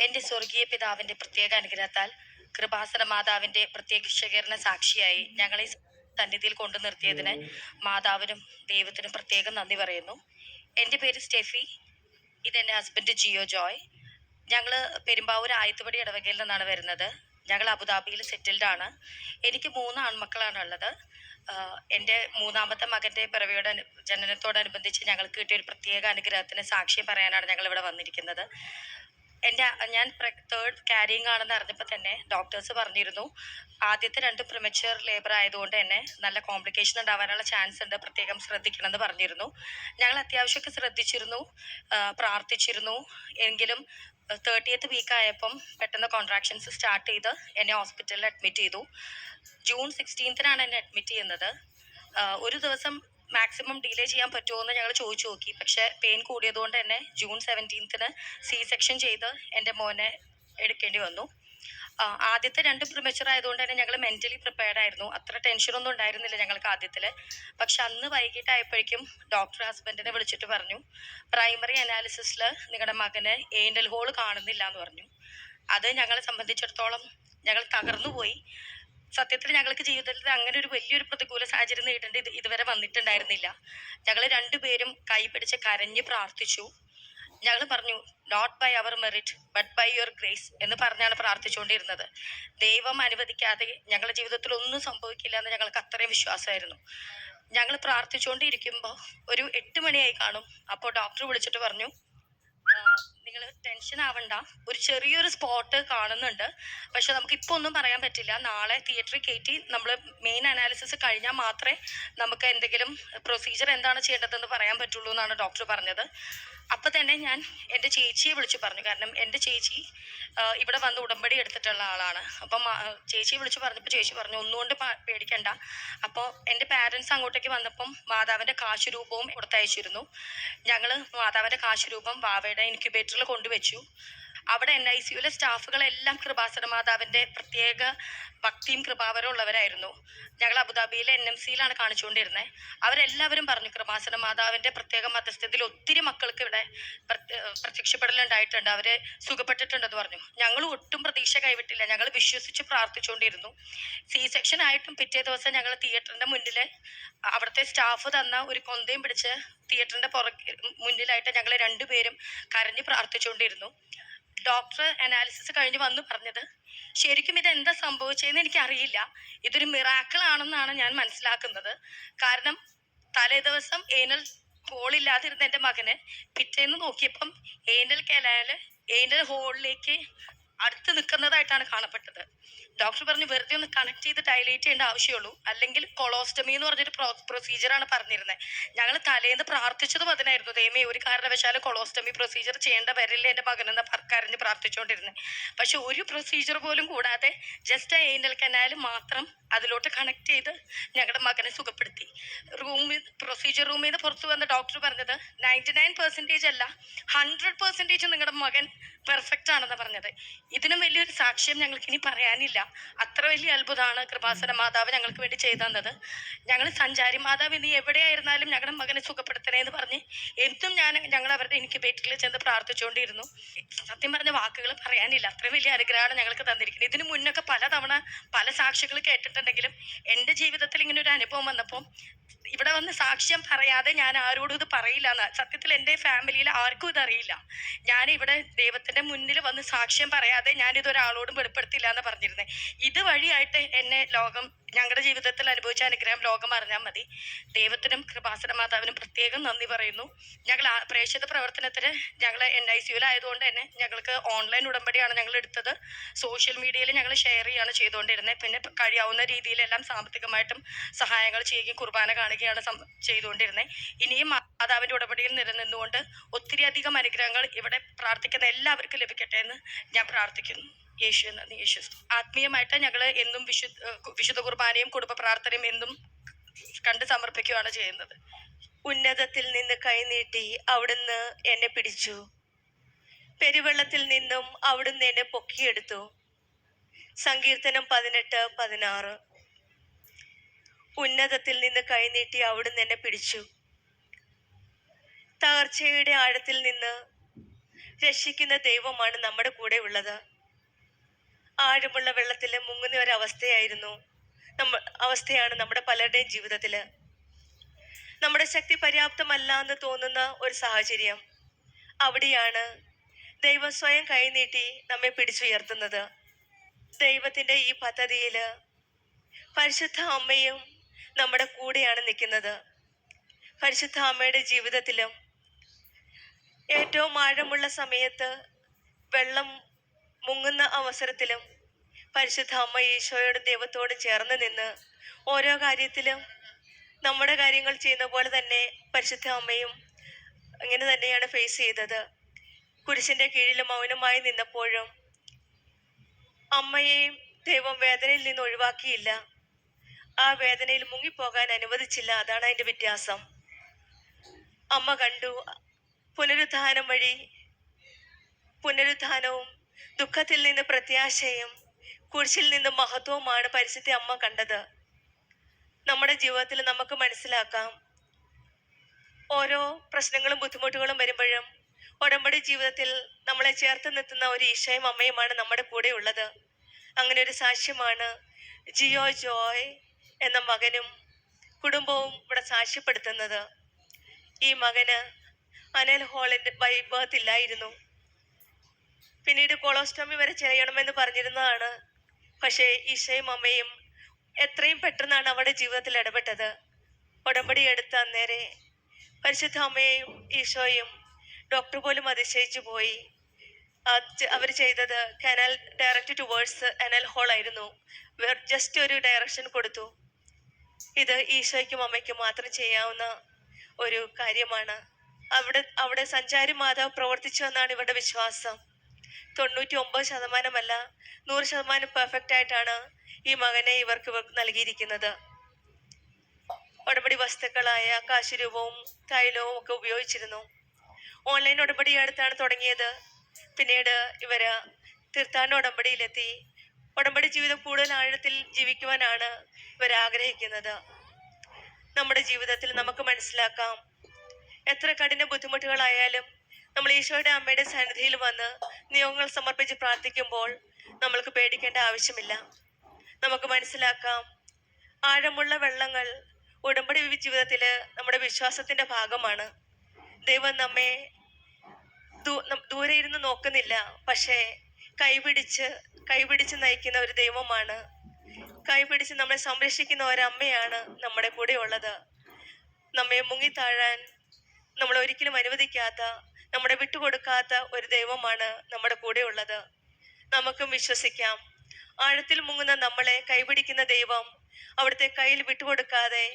എന്റെ സ്വർഗീയ പിതാവിന്റെ പ്രത്യേക അനുഗ്രഹത്താൽ കൃപാസന മാതാവിന്റെ പ്രത്യക്ഷീകരണ സാക്ഷിയായി ഞങ്ങളെ സന്നിധിയിൽ കൊണ്ടു നിർത്തിയതിന് മാതാവിനും ദൈവത്തിനും പ്രത്യേകം നന്ദി പറയുന്നു. എൻ്റെ പേര് സ്റ്റെഫി. ഇതെൻ്റെ ഹസ്ബൻഡ് ജിയോ ജോയ്. ഞങ്ങൾ പെരുമ്പാവൂർ ആയത്തുപടി ഇടവകയിൽ നിന്നാണ് വരുന്നത്. ഞങ്ങൾ അബുദാബിയിൽ സെറ്റിൽഡ് ആണ്. എനിക്ക് 3 ആൺമക്കളാണ് ഉള്ളത്. എൻ്റെ മൂന്നാമത്തെ മകൻ്റെ പിറവിയുടെ ജനനത്തോടനുബന്ധിച്ച് ഞങ്ങൾക്ക് കിട്ടിയ ഒരു പ്രത്യേക അനുഗ്രഹത്തിന് സാക്ഷ്യം പറയാനാണ് ഞങ്ങൾ ഇവിടെ വന്നിരിക്കുന്നത്. ഞാൻ 3rd ക്യാരിങ് ആണെന്ന് അറിഞ്ഞപ്പോൾ തന്നെ ഡോക്ടേഴ്സ് പറഞ്ഞിരുന്നു, ആദ്യത്തെ 2 പ്രിമച്വർ ലേബർ ആയതുകൊണ്ട് തന്നെ നല്ല കോംപ്ലിക്കേഷൻ ഉണ്ടാവാനുള്ള ചാൻസ് ഉണ്ട്, പ്രത്യേകം ശ്രദ്ധിക്കണം എന്ന് പറഞ്ഞിരുന്നു. ഞങ്ങൾ അത്യാവശ്യമൊക്കെ ശ്രദ്ധിച്ചിരുന്നു, പ്രാർത്ഥിച്ചിരുന്നു. എങ്കിലും 30th വീക്ക് ആയപ്പം പെട്ടെന്ന് കോൺട്രാക്ഷൻസ് സ്റ്റാർട്ട് ചെയ്ത് എന്നെ ഹോസ്പിറ്റലിൽ അഡ്മിറ്റ് ചെയ്തു. ജൂൺ 16 എന്നെ അഡ്മിറ്റ് ചെയ്യുന്നത്. ഒരു ദിവസം മാക്സിമം ഡിലേ ചെയ്യാൻ പറ്റുമോ എന്ന് ഞങ്ങൾ ചോദിച്ചു നോക്കി. പക്ഷേ പെയിൻ കൂടിയതുകൊണ്ട് തന്നെ ജൂൺ 17 C-സെക്ഷൻ ചെയ്ത് എൻ്റെ മോനെ എടുക്കേണ്ടി വന്നു. ആദ്യത്തെ 2 പ്രിമച്വർ ആയതുകൊണ്ട് തന്നെ ഞങ്ങൾ മെൻ്റലി പ്രിപ്പയർഡ് ആയിരുന്നു. അത്ര ടെൻഷനൊന്നും ഉണ്ടായിരുന്നില്ല ഞങ്ങൾക്ക് ആദ്യത്തിൽ. പക്ഷെ അന്ന് വൈകിട്ടായപ്പോഴേക്കും ഡോക്ടർ ഹസ്ബൻഡിനെ വിളിച്ചിട്ട് പറഞ്ഞു, പ്രൈമറി അനാലിസിസിൽ നിങ്ങളുടെ മകന് ഏനൽ ഹോൾ കാണുന്നില്ല എന്ന് പറഞ്ഞു. അത് ഞങ്ങളെ സംബന്ധിച്ചിടത്തോളം ഞങ്ങൾ തകർന്നുപോയി. സത്യത്തിൽ ഞങ്ങൾക്ക് ജീവിതത്തിൽ അങ്ങനെ ഒരു വലിയൊരു പ്രതികൂല സാഹചര്യം നേരിടേണ്ട ഇതുവരെ വന്നിട്ടുണ്ടായിരുന്നില്ല. ഞങ്ങൾ 2 പേരും കൈ പിടിച്ച് കരഞ്ഞ് പ്രാർത്ഥിച്ചു. ഞങ്ങൾ പറഞ്ഞു, not by our merit but by your grace എന്ന് പറഞ്ഞാണ് പ്രാർത്ഥിച്ചുകൊണ്ടിരുന്നത്. ദൈവം അനുവദിക്കാതെ ഞങ്ങളുടെ ജീവിതത്തിൽ ഒന്നും സംഭവിക്കില്ല എന്ന് ഞങ്ങൾക്ക് അത്രയും വിശ്വാസമായിരുന്നു. ഞങ്ങൾ പ്രാർത്ഥിച്ചുകൊണ്ടിരിക്കുമ്പോൾ ഒരു 8 മണിയായി കാണും. അപ്പോൾ ഡോക്ടർ വിളിച്ചിട്ട് പറഞ്ഞു, നിങ്ങൾ ടെൻഷൻ ആവണ്ട, ഒരു ചെറിയൊരു സ്പോട്ട് കാണുന്നുണ്ട്, പക്ഷെ നമുക്ക് ഇപ്പോൾ ഒന്നും പറയാൻ പറ്റില്ല. നാളെ തിയേറ്ററിൽ കയറ്റി നമ്മൾ മെയിൻ അനാലിസിസ് കഴിഞ്ഞാൽ മാത്രമേ നമുക്ക് എന്തെങ്കിലും പ്രൊസീജിയർ എന്താണ് ചെയ്യേണ്ടതെന്ന് പറയാൻ പറ്റുള്ളൂ എന്നാണ് ഡോക്ടർ പറഞ്ഞത്. അപ്പം തന്നെ ഞാൻ എൻ്റെ ചേച്ചിയെ വിളിച്ചു പറഞ്ഞു. കാരണം എൻ്റെ ചേച്ചി ഇവിടെ വന്ന് ഉടമ്പടി എടുത്തിട്ടുള്ള ആളാണ്. അപ്പം ചേച്ചിയെ വിളിച്ചു പറഞ്ഞപ്പോൾ ചേച്ചി പറഞ്ഞു, ഒന്നുകൊണ്ട് പേടിക്കണ്ട. അപ്പോൾ എൻ്റെ പാരൻസ് അങ്ങോട്ടേക്ക് വന്നപ്പം മാതാവിൻ്റെ കാശുരൂപവും കൊടുത്തയച്ചിരുന്നു. ഞങ്ങൾ മാതാവിൻ്റെ കാശുരൂപം വാവയുടെ ഇൻക്യുബേറ്ററിൽ കൊണ്ടുവച്ചു. അവിടെ NICUവിലെ സ്റ്റാഫുകളെല്ലാം കൃപാസന മാതാവിൻ്റെ പ്രത്യേക ഭക്തിയും കൃപാവരവും ഉള്ളവരായിരുന്നു. ഞങ്ങൾ അബുദാബിയിലെ NMCയിലാണ് കാണിച്ചുകൊണ്ടിരുന്നത്. അവരെല്ലാവരും പറഞ്ഞു, കൃപാസന മാതാവിൻ്റെ പ്രത്യേക മധ്യസ്ഥതയിൽ ഒത്തിരി മക്കൾക്ക് ഇവിടെ പ്രത്യക്ഷപ്പെടലുണ്ടായിട്ടുണ്ട്, അവരെ സുഖപ്പെട്ടിട്ടുണ്ടെന്ന് പറഞ്ഞു. ഞങ്ങൾ ഒട്ടും പ്രതീക്ഷ കൈവിട്ടില്ല. ഞങ്ങൾ വിശ്വസിച്ച് പ്രാർത്ഥിച്ചുകൊണ്ടിരുന്നു. C-സെക്ഷൻ ആയിട്ടും പിറ്റേ ദിവസം ഞങ്ങൾ തിയേറ്ററിൻ്റെ മുന്നിൽ അവിടുത്തെ സ്റ്റാഫ് തന്ന ഒരു കൊന്തയും പിടിച്ച് തിയേറ്ററിൻ്റെ മുന്നിലായിട്ട് ഞങ്ങൾ 2 പേരും കരഞ്ഞ് പ്രാർത്ഥിച്ചുകൊണ്ടിരുന്നു. ഡോക്ടർ അനാലിസിസ് കഴിഞ്ഞ് വന്ന് പറഞ്ഞത്, ശരിക്കും ഇതെന്താ സംഭവിച്ചതെന്ന് എനിക്കറിയില്ല, ഇതൊരു മിറാക്കിൾ ആണെന്നാണ് ഞാൻ മനസ്സിലാക്കുന്നത്. കാരണം തലേ ദിവസം ഏനൽ ഹോളില്ലാതിരുന്ന എൻ്റെ മകന് പിറ്റേന്ന് നോക്കിയപ്പം ഏനൽ ഹോളിലേക്ക് അടുത്ത് നിൽക്കുന്നതായിട്ടാണ് കാണപ്പെട്ടത്. ഡോക്ടർ പറഞ്ഞു, വെറുതെ ഒന്ന് കണക്ട് ചെയ്ത് ഡയലേറ്റ് ചെയ്യേണ്ട ആവശ്യമുള്ളൂ, അല്ലെങ്കിൽ കൊളോസ്റ്റമി എന്ന് പറഞ്ഞൊരു പ്രൊസീജിയറാണ് പറഞ്ഞിരുന്നത്. ഞങ്ങൾ തലേന്ന് പ്രാർത്ഥിച്ചതും അതിനായിരുന്നു, ദൈവമേ ഒരു കാരണവശാലും കൊളോസ്റ്റമി പ്രൊസീജിയർ ചെയ്യേണ്ട വരില്ല എൻ്റെ മകനെന്ന് കരഞ്ഞ് പ്രാർത്ഥിച്ചുകൊണ്ടിരുന്നത്. പക്ഷെ ഒരു പ്രൊസീജിയർ പോലും കൂടാതെ ജസ്റ്റ് ഏനൽ കനാൽ മാത്രം അതിലോട്ട് കണക്ട് ചെയ്ത് ഞങ്ങളുടെ മകനെ സുഖപ്പെടുത്തി. പ്രൊസീജിയർ റൂമിൽ നിന്ന് പുറത്തു വന്ന ഡോക്ടർ പറഞ്ഞത് 99% അല്ല 100% നിങ്ങളുടെ മകൻ പെർഫെക്റ്റ് ആണെന്ന് പറഞ്ഞത്. ഇതിനും വലിയൊരു സാക്ഷ്യം ഞങ്ങൾക്ക് ഇനി പറയാനില്ല. അത്ര വലിയ അത്ഭുതമാണ് കൃപാസന മാതാവ് ഞങ്ങൾക്ക് വേണ്ടി ചെയ്തു തന്നത്. ഞങ്ങൾ സഞ്ചാരി മാതാവ് നീ എവിടെയായിരുന്നാലും ഞങ്ങളുടെ മകനെ സുഖപ്പെടുത്തണേ എന്ന് പറഞ്ഞ് എന്തും ഞങ്ങൾ അവരുടെ ഇൻക്യുബേറ്ററിൽ ചെന്ന് പ്രാർത്ഥിച്ചുകൊണ്ടിരുന്നു. സത്യം പറഞ്ഞ വാക്കുകൾ പറയാനില്ല, അത്ര വലിയ അനുഗ്രഹമാണ് ഞങ്ങൾക്ക് തന്നിരിക്കുന്നത്. ഇതിനു മുന്നൊക്കെ പലതവണ പല സാക്ഷികൾ കേട്ടിട്ടുണ്ടെങ്കിലും എൻ്റെ ജീവിതത്തിൽ ഇങ്ങനെ ഒരു അനുഭവം വന്നപ്പോൾ ഇവിടെ വന്ന് സാക്ഷ്യം പറയാതെ ഞാൻ ആരോടും ഇത് പറയില്ല എന്ന്. സത്യത്തിൽ എൻ്റെ ഫാമിലിയിൽ ആർക്കും ഇതറിയില്ല. ഞാനിവിടെ ദൈവത്തിൻ്റെ മുന്നിൽ വന്ന് സാക്ഷ്യം പറയാതെ ഞാനിതൊരാളോടും വെളിപ്പെടുത്തില്ല എന്ന് പറഞ്ഞിരുന്നത്. ഇതുവഴിയായിട്ട് എന്നെ ഞങ്ങളുടെ ജീവിതത്തിൽ അനുഭവിച്ച അനുഗ്രഹം ലോകം അറിഞ്ഞാൽ മതി. ദൈവത്തിനും കൃപാസന മാതാവിനും പ്രത്യേകം നന്ദി പറയുന്നു. ഞങ്ങൾ പ്രേക്ഷിത പ്രവർത്തനത്തിന് ഞങ്ങൾ NICUവിലായതുകൊണ്ട് തന്നെ ഞങ്ങൾക്ക് ഓൺലൈൻ ഉടമ്പടിയാണ് ഞങ്ങൾ എടുത്തത്. സോഷ്യൽ മീഡിയയിൽ ഞങ്ങൾ ഷെയർ ചെയ്യുകയാണ് ചെയ്തുകൊണ്ടിരുന്നത്. പിന്നെ കഴിയാവുന്ന രീതിയിലെല്ലാം സാമ്പത്തികമായിട്ടും സഹായങ്ങൾ ചെയ്യുകയും കുർബാന കാണുകയാണ് ചെയ്തുകൊണ്ടിരുന്നത്. ഇനിയും മാതാവിൻ്റെ ഉടമ്പടിയിൽ നിലനിന്നുകൊണ്ട് ഒത്തിരി അധികം അനുഗ്രഹങ്ങൾ ഇവിടെ പ്രാർത്ഥിക്കുന്ന എല്ലാവർക്കും ലഭിക്കട്ടെ എന്ന് ഞാൻ പ്രാർത്ഥിക്കുന്നു. യേശു നന്ദി. യേശു ആത്മീയമായിട്ട് ഞങ്ങൾ എന്നും വിശുദ്ധ കുർബാനയും കുടുംബ പ്രാർത്ഥനയും എന്നും കണ്ട് സമർപ്പിക്കുകയാണ് ചെയ്യുന്നത്. ഉന്നതത്തിൽ നിന്ന് കൈനീട്ടി അവിടുന്ന് എന്നെ പിടിച്ചു, പെരുവെള്ളത്തിൽ നിന്നും അവിടുന്ന് എന്നെ പൊക്കിയെടുത്തു. സങ്കീർത്തനം 18:16. ഉന്നതത്തിൽ നിന്ന് കൈനീട്ടി അവിടുന്ന് എന്നെ പിടിച്ചു, തകർച്ചയുടെ ആഴത്തിൽ നിന്ന് രക്ഷിക്കുന്ന ദൈവമാണ് നമ്മുടെ കൂടെ ഉള്ളത്. ആഴമുള്ള വെള്ളത്തിൽ മുങ്ങുന്ന ഒരു അവസ്ഥയാണ് നമ്മുടെ പലരുടെയും ജീവിതത്തില്. നമ്മുടെ ശക്തി പര്യാപ്തമല്ല എന്ന് തോന്നുന്ന ഒരു സാഹചര്യം. അവിടെയാണ് ദൈവം സ്വയം കൈനീട്ടി നമ്മെ പിടിച്ചുയർത്തുന്നത്. ദൈവത്തിന്റെ ഈ പദ്ധതിയില് പരിശുദ്ധ അമ്മയും നമ്മുടെ കൂടെയാണ് നിൽക്കുന്നത്. പരിശുദ്ധ അമ്മയുടെ ജീവിതത്തിലും ഏറ്റവും ആഴമുള്ള സമയത്ത് വെള്ളം മുങ്ങുന്ന അവസരത്തിലും പരിശുദ്ധ അമ്മ ഈശോയോടും ദൈവത്തോടും ചേർന്ന് നിന്ന് ഓരോ കാര്യത്തിലും നമ്മുടെ കാര്യങ്ങൾ ചെയ്യുന്ന പോലെ തന്നെ പരിശുദ്ധ അമ്മയും അങ്ങനെ തന്നെയാണ് ഫേസ് ചെയ്തത്. കുരിശിന്റെ കീഴിൽ മൗനമായി നിന്നപ്പോഴും അമ്മയെയും ദൈവം വേദനയിൽ നിന്ന് ഒഴിവാക്കിയില്ല. ആ വേദനയിൽ മുങ്ങിപ്പോകാൻ അനുവദിച്ചില്ല. അതാണ് അതിന്റെ വ്യത്യാസം. അമ്മ കണ്ടു പുനരുത്ഥാനം വഴി പുനരുത്ഥാനവും ദുഃഖത്തിൽ നിന്ന് പ്രത്യാശയും കുരിശിൽ നിന്ന് മഹത്വവുമാണ് പരിശുദ്ധ അമ്മ കണ്ടത്. നമ്മുടെ ജീവിതത്തിൽ നമുക്ക് മനസ്സിലാക്കാം, ഓരോ പ്രശ്നങ്ങളും ബുദ്ധിമുട്ടുകളും വരുമ്പോഴും ഉടമ്പടി ജീവിതത്തിൽ നമ്മളെ ചേർത്ത് നിർത്തുന്ന ഒരു ഈശോയും അമ്മയുമാണ് നമ്മുടെ കൂടെ ഉള്ളത്. അങ്ങനെ ഒരു സാക്ഷ്യമാണ് ജിയോ ജോയ് എന്ന മകനും കുടുംബവും ഇവിടെ സാക്ഷ്യപ്പെടുത്തുന്നത്. ഈ മകന് അനൽ ഹോളിന്റെ ബൈ ബർത്ത് ഇല്ലായിരുന്നു. പിന്നീട് കൊളോസ്റ്റോമി വരെ ചെയ്യണമെന്ന് പറഞ്ഞിരുന്നതാണ്. പക്ഷേ ഈശോയും അമ്മയും എത്രയും പെട്ടെന്നാണ് അവരുടെ ജീവിതത്തിൽ ഇടപെട്ടത്. ഉടമ്പടി എടുത്ത അന്നേരെ പരിശുദ്ധ അമ്മയും ഈശോയും ഡോക്ടർ പോലും അതിശയിച്ചു പോയി. അവർ ചെയ്തത് കനാൽ ഡയറക്റ്റ് ടുവേഴ്സ് അനൽ ഹോൾ ആയിരുന്നു. ജസ്റ്റ് ഒരു ഡയറക്ഷൻ കൊടുത്തു. ഇത് ഈശോയ്ക്കും അമ്മയ്ക്കും മാത്രം ചെയ്യാവുന്ന ഒരു കാര്യമാണ്. അവിടെ സഞ്ചാരി മാതാവ് പ്രവർത്തിച്ചു എന്നാണ് ഇവരുടെ വിശ്വാസം. 99% 100% പെർഫെക്റ്റ് ആയിട്ടാണ് ഈ മകനെ ഇവർക്ക് നൽകിയിരിക്കുന്നത്. ഉടമ്പടി വസ്തുക്കളായ കാശുരൂപവും തൈലവും ഒക്കെ ഉപയോഗിച്ചിരുന്നു. ഓൺലൈൻ ഉടമ്പടി അടുത്താണ് തുടങ്ങിയത്. പിന്നീട് ഇവര് തീർത്ഥാടന ഉടമ്പടിയിലെത്തി. ഉടമ്പടി ജീവിതം കൂടുതൽ ആഴത്തിൽ ജീവിക്കുവാനാണ് ഇവർ ആഗ്രഹിക്കുന്നത്. നമ്മുടെ ജീവിതത്തിൽ നമുക്ക് മനസ്സിലാക്കാം, എത്ര കഠിന ബുദ്ധിമുട്ടുകളായാലും നമ്മൾ ഈശോയുടെ അമ്മയുടെ സന്നിധിയിൽ വന്ന് നിയോഗങ്ങൾ സമർപ്പിച്ച് പ്രാർത്ഥിക്കുമ്പോൾ നമ്മൾക്ക് പേടിക്കേണ്ട ആവശ്യമില്ല. നമുക്ക് മനസ്സിലാക്കാം, ആഴമുള്ള വെള്ളങ്ങൾ ഉടമ്പടി ജീവിതത്തില് നമ്മുടെ വിശ്വാസത്തിന്റെ ഭാഗമാണ്. ദൈവം നമ്മെ ദൂരെ ഇരുന്ന് നോക്കുന്നില്ല, പക്ഷേ കൈപിടിച്ച് നയിക്കുന്ന ഒരു ദൈവമാണ്. കൈപിടിച്ച് നമ്മളെ സംരക്ഷിക്കുന്ന ഒരമ്മയാണ് നമ്മുടെ കൂടെ ഉള്ളത്. നമ്മെ മുങ്ങിത്താഴാൻ നമ്മൾ ഒരിക്കലും അനുവദിക്കാത്ത, നമ്മുടെ വിട്ടുകൊടുക്കാത്ത ഒരു ദൈവമാണ് നമ്മുടെ കൂടെ ഉള്ളത്. നമുക്കും വിശ്വസിക്കാം, ആഴത്തിൽ മുങ്ങുന്ന നമ്മളെ കൈപിടിക്കുന്ന ദൈവം അവിടുത്തെ കയ്യിൽ വിട്ടുകൊടുക്കാതെ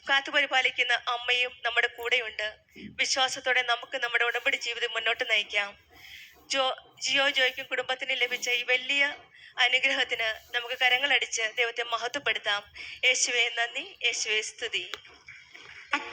കാത്തുപരിപാലിക്കുന്ന അമ്മയും നമ്മുടെ കൂടെയുണ്ട്. വിശ്വാസത്തോടെ നമുക്ക് നമ്മുടെ ഉടമ്പടി ജീവിതം മുന്നോട്ട് നയിക്കാം. ജിയോ ജോയ്ക്കും കുടുംബത്തിന് ലഭിച്ച ഈ വലിയ അനുഗ്രഹത്തിന് നമുക്ക് കരങ്ങളടിച്ച് ദൈവത്തെ മഹത്വപ്പെടുത്താം. യേശുവേ നന്ദി, യേശുവേ സ്തുതി.